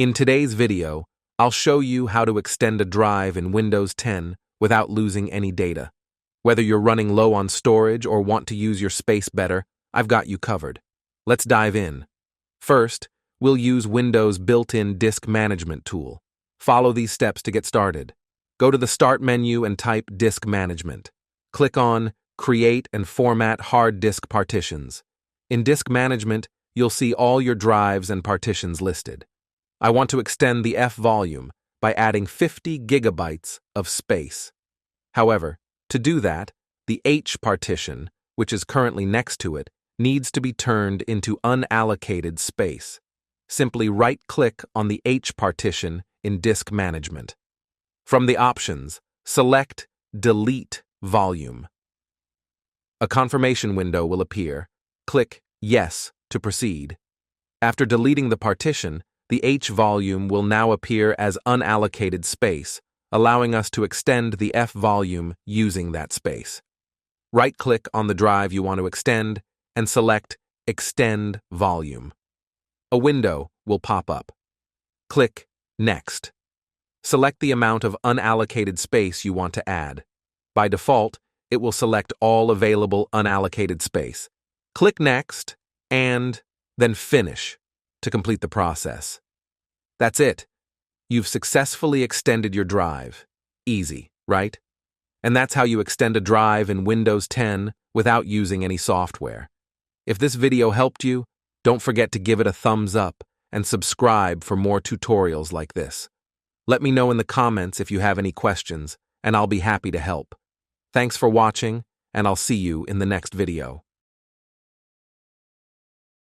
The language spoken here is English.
In today's video, I'll show you how to extend a drive in Windows 10 without losing any data. Whether you're running low on storage or want to use your space better, I've got you covered. Let's dive in. First, we'll use Windows' built-in disk management tool. Follow these steps to get started. Go to the Start menu and type Disk Management. Click on Create and Format Hard Disk Partitions. In Disk Management, you'll see all your drives and partitions listed. I want to extend the F volume by adding 50 gigabytes of space. However, to do that, the H partition, which is currently next to it, needs to be turned into unallocated space. Simply right-click on the H partition in Disk Management. From the options, select Delete Volume. A confirmation window will appear. Click Yes to proceed. After deleting the partition, the H volume will now appear as unallocated space, allowing us to extend the F volume using that space. Right-click on the drive you want to extend and select Extend Volume. A window will pop up. Click Next. Select the amount of unallocated space you want to add. By default, it will select all available unallocated space. Click Next and then Finish to complete the process. That's it. You've successfully extended your drive. Easy, right? And that's how you extend a drive in Windows 10 without using any software. If this video helped you, don't forget to give it a thumbs up and subscribe for more tutorials like this. Let me know in the comments if you have any questions, and I'll be happy to help. Thanks for watching, and I'll see you in the next video.